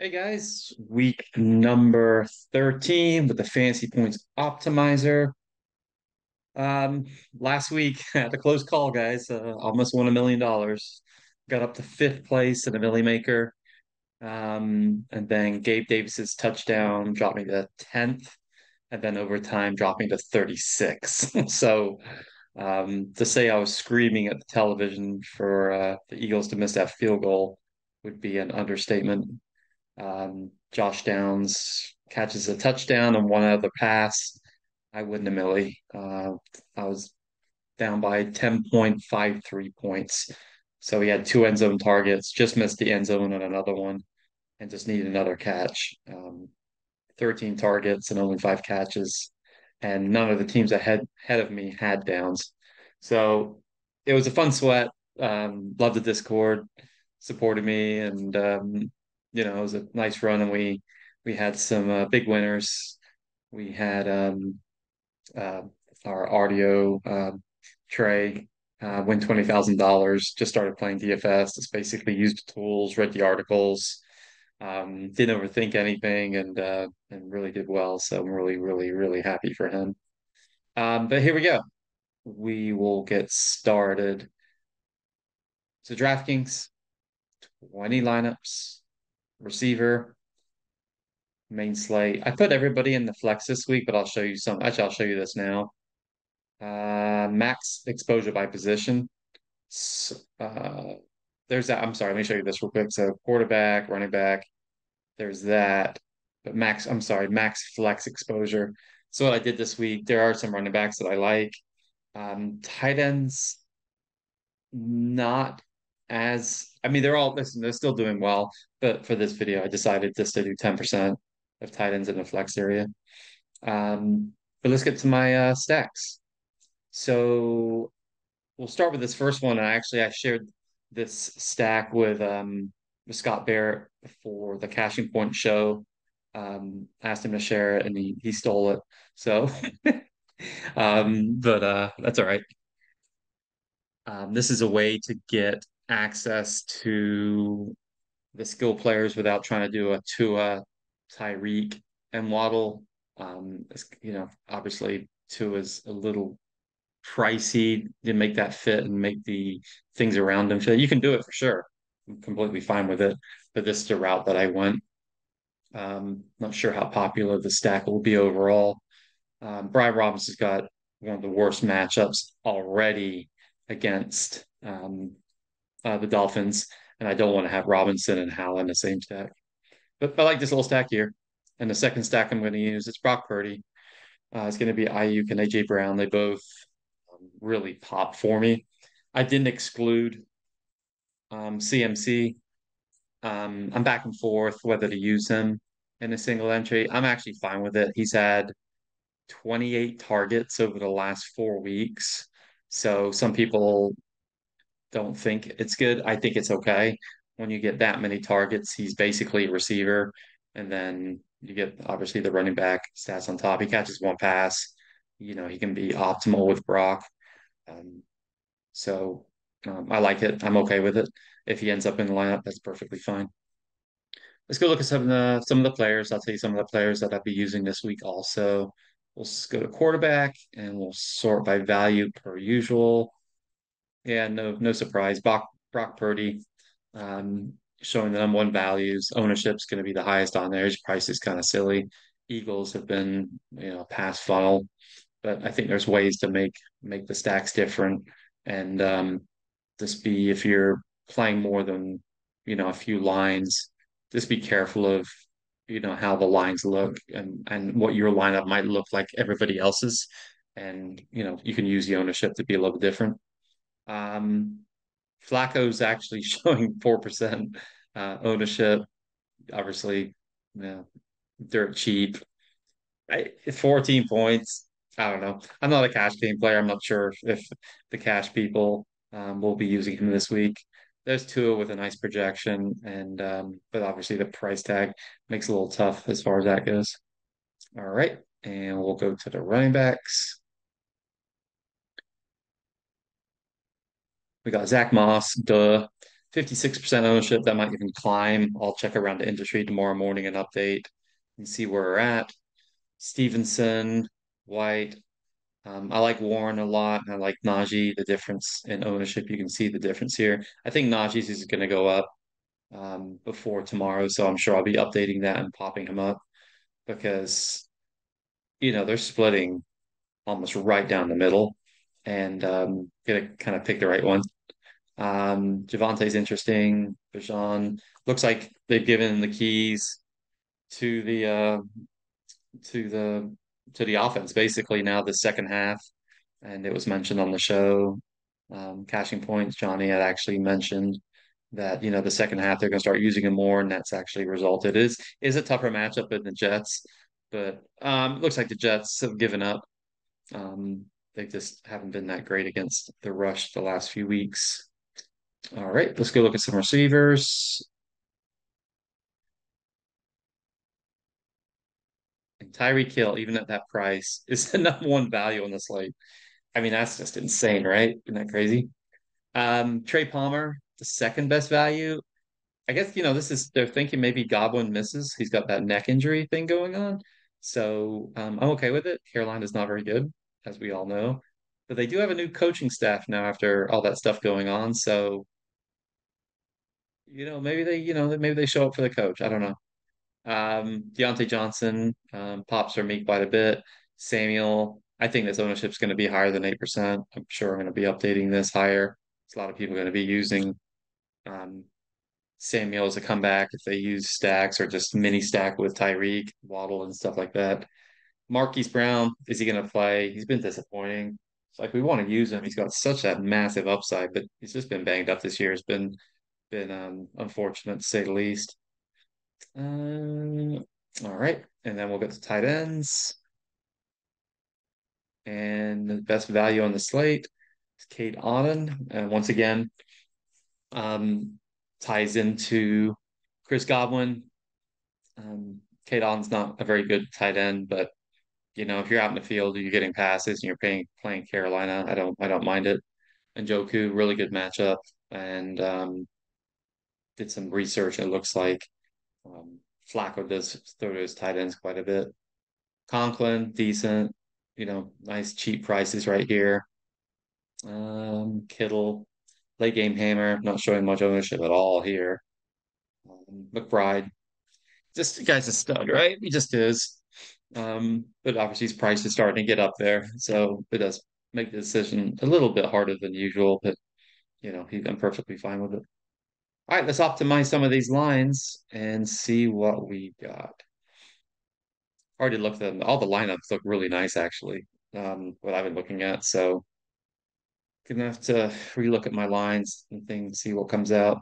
Hey guys, week number 13 with the Fantasy Points Optimizer. Um, Last week at the close call, guys, almost won $1 million. Got up to fifth place in the Millie Maker. And then Gabe Davis's touchdown dropped me to 10th, and then overtime dropped me to 36. So to say I was screaming at the television for the Eagles to miss that field goal would be an understatement. Josh Downs catches a touchdown and one other pass. I win the Millie. I was down by 10.53 points. So he had two end zone targets, just missed the end zone on another one, and just needed another catch. 13 targets and only five catches. And none of the teams ahead of me had downs. So it was a fun sweat. Loved the Discord, supported me, and it was a nice run. And we had some big winners. We had uh, our audio Trey win $20,000. Just started playing DFS. Just basically used the tools, read the articles, didn't overthink anything, and really did well. So I'm really, really, really happy for him. But here we go. We will get started. So DraftKings, 20 lineups, receiver, main slate. I put everybody in the flex this week, but I'll show you some. Actually, I'll show you this now. Max exposure by position. So, there's that. I'm sorry, let me show you this real quick. So quarterback, running back, there's that. But I'm sorry, max flex exposure. So what I did this week, there are some running backs that I like. Tight ends, not I mean, listen, they're still doing well, but for this video, I decided just to do 10% of tight ends in the flex area. But let's get to my stacks. So we'll start with this first one. I shared this stack with Scott Barrett for the Cashing Point show. Asked him to share it, and he stole it. So, but that's all right. This is a way to get access to the skill players without trying to do a Tua, Tyreek, and Waddle. Obviously Tua is a little pricey to make that fit and make the things around him fit. You can do it for sure. I'm completely fine with it. But this is the route that I went. Not sure how popular the stack will be overall. Brian Robinson's got one of the worst matchups already against the Dolphins, and I don't want to have Robinson and Howell in the same stack. But I like this little stack here. And the second stack I'm going to use, it's Brock Purdy. It's going to be Ayuk and AJ Brown. They both really pop for me. I didn't exclude CMC. I'm back and forth whether to use him in a single entry. I'm actually fine with it. He's had 28 targets over the last 4 weeks. So some people don't think it's good. I think it's okay. When you get that many targets, he's basically a receiver. And then you get obviously the running back stats on top. He catches one pass. He can be optimal with Brock. Um, so I like it. I'm okay with it. If he ends up in the lineup, that's perfectly fine. Let's go look at some of the players. I'll tell you some of the players that I'll be using this week also. We'll go to quarterback and we'll sort by value per usual. Yeah, no surprise. Brock Purdy, showing the number one values. Ownership's going to be the highest on there. His price is kind of silly. Eagles have been, pass funnel, but I think there's ways to make the stacks different and just be if you're playing more than a few lines, just be careful of how the lines look and what your lineup might look like everybody else's, and you can use the ownership to be a little different. Um, Flacco's actually showing 4% ownership. Obviously, dirt cheap. 14 points. I don't know. I'm not a cash game player. I'm not sure if the cash people will be using him this week. There's Tua with a nice projection, and but obviously the price tag makes it a little tough as far as that goes. All right, and we'll go to the running backs. We got Zach Moss, duh. 56% ownership. That might even climb. I'll check around the industry tomorrow morning and update and see where we're at. Stevenson, White. I like Warren a lot, and I like Najee. The difference in ownership, you can see the difference here. I think Najee's is going to go up before tomorrow, so I'm sure I'll be updating that and popping him up because they're splitting almost right down the middle, and gonna kind of pick the right one. Javante's interesting. Bijan looks like they've given the keys to to the to the offense basically now the second half, and it was mentioned on the show. Cashing points, Johnny had actually mentioned that the second half they're going to start using him more, and that's actually resulted. Is a tougher matchup than the Jets, but it looks like the Jets have given up. Um, they just haven't been that great against the rush the last few weeks. All right, let's go look at some receivers. And Tyreek Hill, even at that price, is the number one value on the slate. I mean, that's just insane, right? Isn't that crazy? Trey Palmer, the second best value. I guess, they're thinking maybe Godwin misses. He's got that neck injury thing going on. So I'm okay with it. Carolina's not very good, as we all know. But they do have a new coaching staff now after all that stuff going on. So, maybe they show up for the coach. I don't know. Deontay Johnson pops for me quite a bit. Samuel, I think this ownership's going to be higher than 8%. I'm sure I'm going to be updating this higher. There's a lot of people going to be using um, Samuel as a comeback if they use stacks or just mini stack with Tyreek, Waddle, and stuff like that. Marquise Brown, is he going to play? He's been disappointing. It's like we want to use him. He's got such that massive upside, but he's just been banged up this year. It's been unfortunate to say the least. All right, and then we'll get to tight ends. And the best value on the slate is Kate Otten. And once again, um, ties into Chris Godwin. Kate Otten's not a very good tight end, but if you're out in the field and you're getting passes and you're playing Carolina, I don't mind it. And Joku, really good matchup, and did some research. And it looks like um, Flacco does throw to his tight ends quite a bit. Conklin, decent, nice cheap prices right here. Kittle, late game hammer, not showing much ownership at all here. McBride, just the guy's a stud, right? He just is. But obviously his price is starting to get up there, so it does make the decision a little bit harder than usual. But I'm perfectly fine with it. All right, let's optimize some of these lines and see what we got. Already looked at them. All the lineups look really nice, actually. What I've been looking at, so gonna have to relook at my lines and things, see what comes out.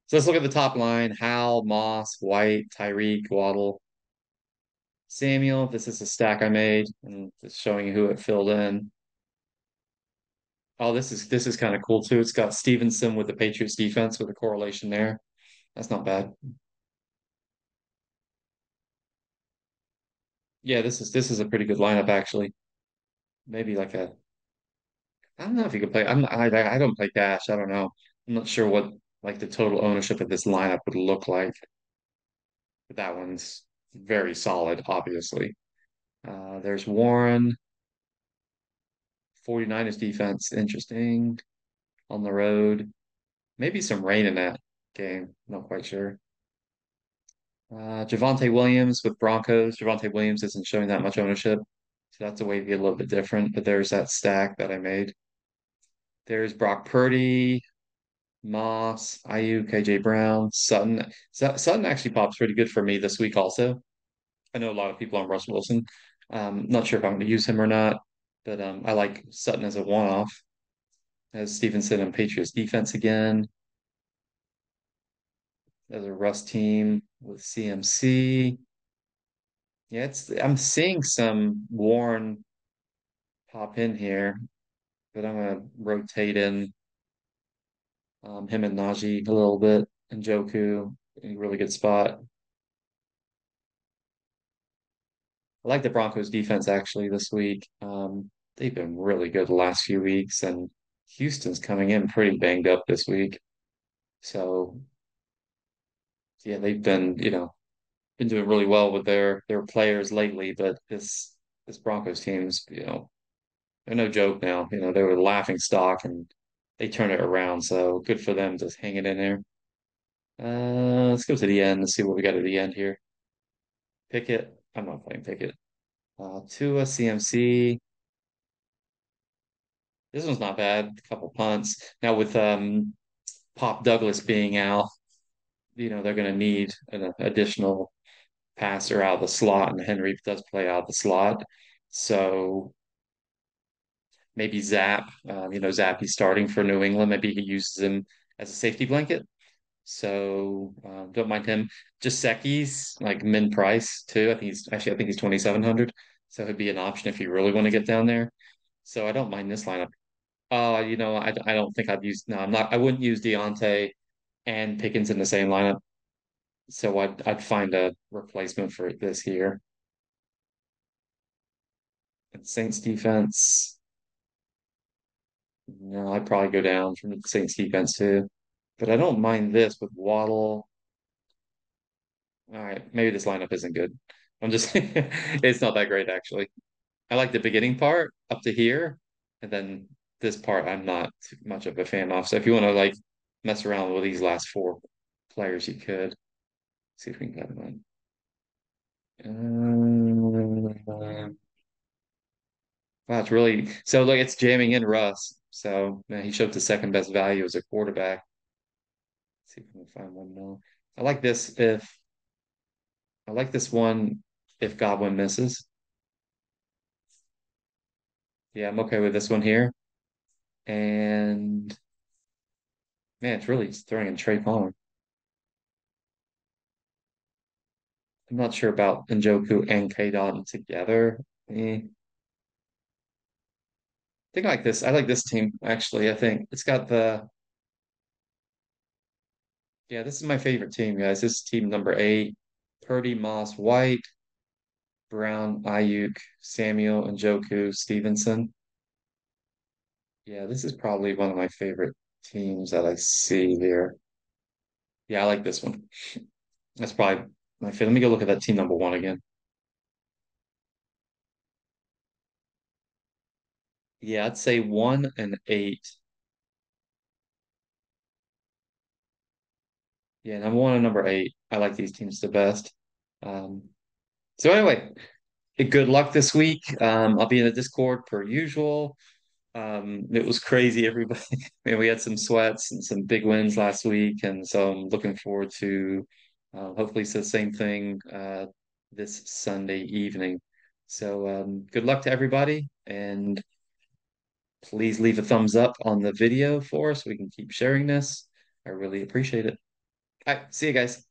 So let's look at the top line. Hal, Moss, White, Tyreek, Waddle, Samuel. This is a stack I made and it's showing you who it filled in. Oh, this is kind of cool too. It's got Stevenson with the Patriots defense with a correlation there. That's not bad. Yeah, this is a pretty good lineup actually. Maybe like a I don't know if you could play. I don't play cash. I don't know. I'm not sure what like the total ownership of this lineup would look like. But that one's very solid, obviously. There's Warren, 49ers defense, interesting on the road. Maybe some rain in that game. Not quite sure. Javonte Williams with Broncos. Javonte Williams isn't showing that much ownership, so that's a way to get a little bit different. But there's that stack that I made. There's Brock Purdy, Moss, IU, KJ Brown, Sutton. Sutton actually pops pretty good for me this week also. I know a lot of people on Russ Wilson. Not sure if I'm going to use him or not, but I like Sutton as a one-off. As Stevenson and Patriots defense again. As a Russ team with CMC. Yeah, I'm seeing some Warren pop in here, but I'm gonna rotate in him and Najee a little bit and Joku in a really good spot. I like the Broncos defense actually this week. They've been really good the last few weeks, and Houston's coming in pretty banged up this week. So yeah, they've been doing really well with their players lately, but this Broncos team's, they're no joke now. They were a laughing stock and they turned it around. So good for them to hang it in there. Let's go to the end. Let's see what we got at the end here. Pickett. I'm not playing Pickett. Tua CMC. This one's not bad. A couple punts. Now with Pop Douglas being out, they're going to need an additional passer out of the slot, and Henry does play out of the slot. So maybe Zap, Zap, he's starting for New England. Maybe he uses him as a safety blanket. So don't mind him. Jasecki's like min price too. I think he's 2,700. So he'd be an option if you really want to get down there. So I don't mind this lineup. I don't think I'd use, no, I wouldn't use Deontay and Pickens in the same lineup. So I'd find a replacement for this here. And Saints defense. No, I'd probably go down from the Saints defense too. But I don't mind this with Waddle. All right, maybe this lineup isn't good. I'm just it's not that great actually. I like the beginning part up to here, and then this part I'm not too much of a fan of. So if you want to like mess around with these last four players, you could see if we can get them in. Wow, it's really so like it's jamming in Russ. So man, he showed the second best value as a quarterback. Let's see if we can find one more. I like this if I like this one if Godwin misses. Yeah, I'm okay with this one here. And man, it's really throwing in Trey Palmer. I'm not sure about Njoku and K Dot together. I think I like this. I like this team actually. I think it's got yeah, this is my favorite team, guys. This is team number 8. Purdy, Moss, White, Brown, Ayuk, Samuel, Njoku, Stevenson. Yeah, this is probably one of my favorite teams that I see here. Yeah, I like this one. That's probably my favorite. Let me go look at that team number 1 again. Yeah, I'd say 1 and 8. Yeah, number 1 and number 8. I like these teams the best. Um, so anyway, good luck this week. I'll be in the Discord per usual. It was crazy, everybody. Man, we had some sweats and some big wins last week, and so I'm looking forward to hopefully it's the same thing this Sunday evening. So good luck to everybody, and please leave a thumbs up on the video for us so we can keep sharing this. I really appreciate it. All right, see you guys.